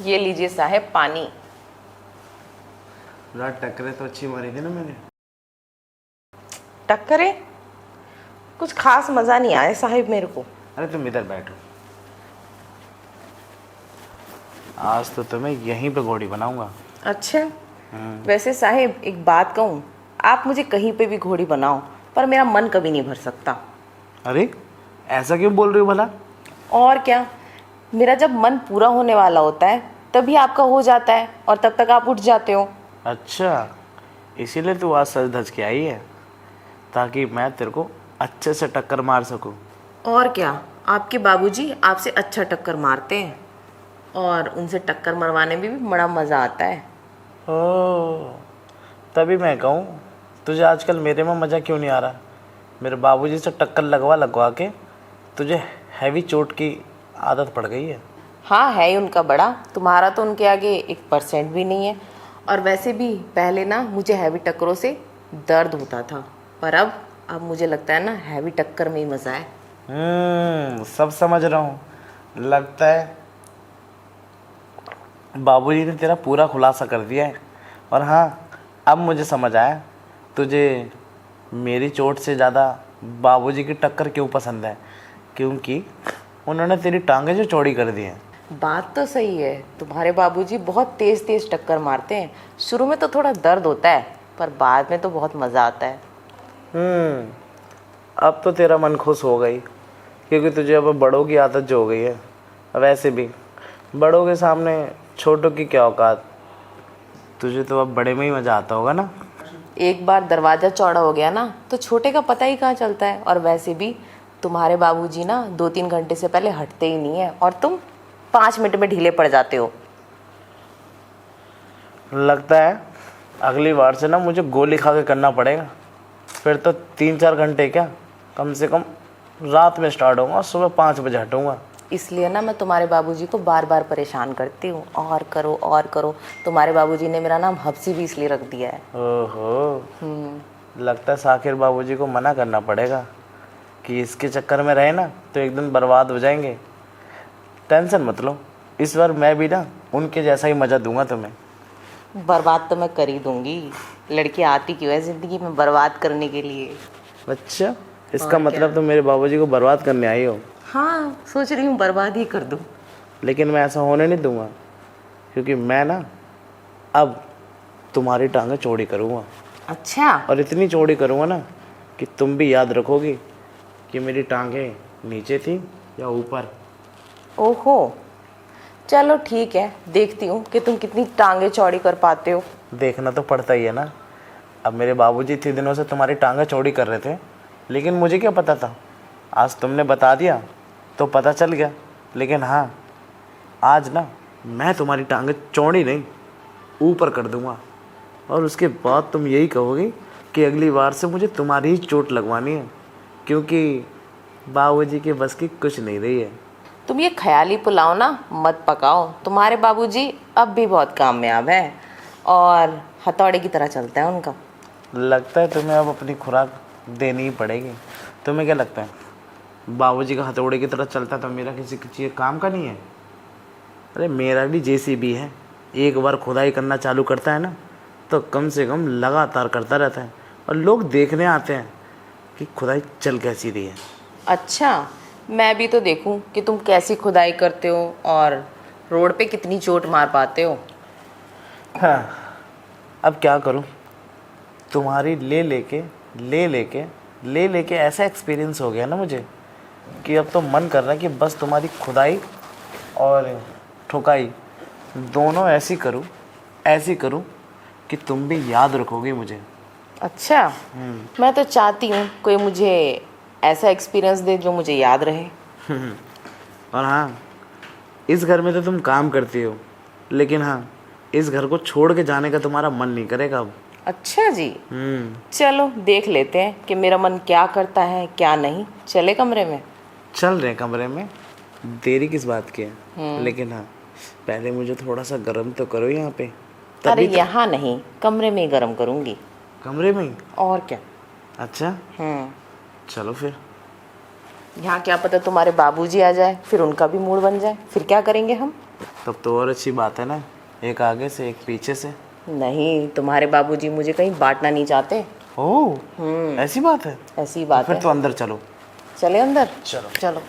ये लीजिए साहब पानी। रात टक्करे तो अच्छी मारी थी ना मैंने। टक्करे? कुछ खास मज़ा नहीं आया साहिब मेरे को। अरे तुम इधर बैठो, आज तो तुम्हें यहीं पे घोड़ी बनाऊंगा। अच्छा, वैसे साहिब एक बात कहूँ, आप मुझे कहीं पे भी घोड़ी बनाओ पर मेरा मन कभी नहीं भर सकता। अरे ऐसा क्यों बोल रही हो भला? और क्या, मेरा जब मन पूरा होने वाला होता है तभी आपका हो जाता है और तब तक आप उठ जाते हो। अच्छा, इसीलिए तू आज सज धज के आई है ताकि मैं तेरे को अच्छे से टक्कर मार सकूं। और क्या, आपके बाबूजी आपसे अच्छा टक्कर मारते हैं और उनसे टक्कर मरवाने में भी बड़ा मज़ा आता है। ओ, तभी मैं कहूँ तुझे आजकल मेरे में मज़ा क्यों नहीं आ रहा। मेरे बाबूजी से टक्कर लगवा लगवा के तुझे हैवी चोट की आदत पड़ गई है। हाँ है ही उनका बड़ा, तुम्हारा तो उनके आगे 1% भी नहीं है। और वैसे भी पहले ना मुझे हैवी टक्करों से दर्द होता था, पर अब मुझे लगता है ना हैवी टक्कर में ही मज़ा है। सब समझ रहा हूँ। लगता है बाबूजी ने तेरा पूरा खुलासा कर दिया है। और हाँ, अब मुझे समझ आया तुझे मेरी चोट से ज़्यादा बाबूजी की टक्कर क्यों पसंद है, क्योंकि उन्होंने तेरी टांगें जो चौड़ी कर दी हैं। बात तो सही है, तुम्हारे बाबूजी बहुत तेज़ तेज़ टक्कर मारते हैं। शुरू में तो थोड़ा दर्द होता है पर बाद में तो बहुत मज़ा आता है। अब तो तेरा मन खुश हो गई, क्योंकि तुझे अब बड़ों की आदत जो हो गई है। वैसे भी बड़ों के सामने छोटों की क्या औकात। तुझे तो अब बड़े में ही मज़ा आता होगा ना। एक बार दरवाज़ा चौड़ा हो गया ना तो छोटे का पता ही कहाँ चलता है। और वैसे भी तुम्हारे बाबूजी ना 2-3 घंटे से पहले हटते ही नहीं है और तुम 5 मिनट में ढीले पड़ जाते हो। लगता है अगली बार से ना मुझे गोली खा के करना पड़ेगा। फिर तो 3-4 घंटे क्या, कम से कम रात में स्टार्ट होगा और सुबह 5 बजे हटूँगा। इसलिए ना मैं तुम्हारे बाबूजी को बार बार परेशान करती हूँ, और करो और करो। तुम्हारे बाबूजी ने मेरा नाम हफ्सी भी इसलिए रख दिया है। ओहो, लगता है साकिर बाबूजी को मना करना पड़ेगा कि इसके चक्कर में रहे ना तो एक दिन बर्बाद हो जाएंगे। टेंशन मत लो, इस बार मैं भी ना उनके जैसा ही मज़ा दूंगा तुम्हें। बर्बाद तो मैं कर ही दूंगी, लड़की आती क्यों है ज़िंदगी में बर्बाद करने के लिए। अच्छा, इसका मतलब तो मेरे बाबूजी को बर्बाद करने आई हो। हाँ, सोच रही हूँ बर्बाद ही कर दूँ। लेकिन मैं ऐसा होने नहीं दूंगा, क्योंकि मैं ना अब तुम्हारी टांगें चौड़ी करूँगा। अच्छा, और इतनी चौड़ी करूँगा ना कि तुम भी याद रखोगी कि मेरी टांगें नीचे थी या ऊपर। ओहो, चलो ठीक है, देखती हूँ कि तुम कितनी टांगे चौड़ी कर पाते हो। देखना तो पड़ता ही है ना। अब मेरे बाबूजी इतने दिनों से तुम्हारी टांगें चौड़ी कर रहे थे, लेकिन मुझे क्या पता था। आज तुमने बता दिया तो पता चल गया। लेकिन हाँ, आज ना मैं तुम्हारी टांगें चौड़ी नहीं ऊपर कर दूंगा। और उसके बाद तुम यही कहोगे कि अगली बार से मुझे तुम्हारी ही चोट लगवानी है, क्योंकि बाबूजी के बस की कुछ नहीं रही है। तुम ये ख्याली पुलाव ना मत पकाओ, तुम्हारे बाबूजी अब भी बहुत कामयाब है और हथौड़े की तरह चलता है उनका। लगता है तुम्हें अब अपनी खुराक देनी ही पड़ेगी। तुम्हें क्या लगता है, बाबूजी का हथौड़े की तरह चलता तो मेरा किसी चीज़ काम का नहीं है? अरे मेरा भी जेसीबी है, एक बार खुदाई करना चालू करता है ना तो कम से कम लगातार करता रहता है और लोग देखने आते हैं कि खुदाई चल कैसी रही है। अच्छा, मैं भी तो देखूं कि तुम कैसी खुदाई करते हो और रोड पे कितनी चोट मार पाते हो। हाँ, अब क्या करूं, तुम्हारी ले लेके ऐसा एक्सपीरियंस हो गया ना मुझे कि अब तो मन कर रहा है कि बस तुम्हारी खुदाई और ठुकाई दोनों ऐसी करूं कि तुम भी याद रखोगे मुझे। अच्छा, मैं तो चाहती हूँ कोई मुझे ऐसा एक्सपीरियंस दे जो मुझे याद रहे। और हाँ, इस घर में तो तुम काम करती हो, लेकिन हाँ, इस घर को छोड़ के जाने का तुम्हारा मन नहीं करेगा अब। अच्छा जी, चलो देख लेते हैं कि मेरा मन क्या करता है क्या नहीं। चले कमरे में? चल रहे कमरे में, देरी किस बात की है। लेकिन हाँ, पहले मुझे थोड़ा सा गर्म तो करो यहाँ पे। अरे यहाँ नहीं, कमरे में ही गर्म करूँगी। कमरे में ही? और क्या। अच्छा, चलो फिर। यहाँ क्या पता तुम्हारे बाबूजी आ जाए, फिर उनका भी मूड बन जाए, फिर क्या करेंगे हम। तब तो और अच्छी बात है ना, एक आगे से एक पीछे से। नहीं, तुम्हारे बाबूजी मुझे कहीं बांटना नहीं चाहते। ओह, ऐसी बात है। ऐसी बात फिर है। तो अंदर चलो। चले अंदर? चलो। चलो।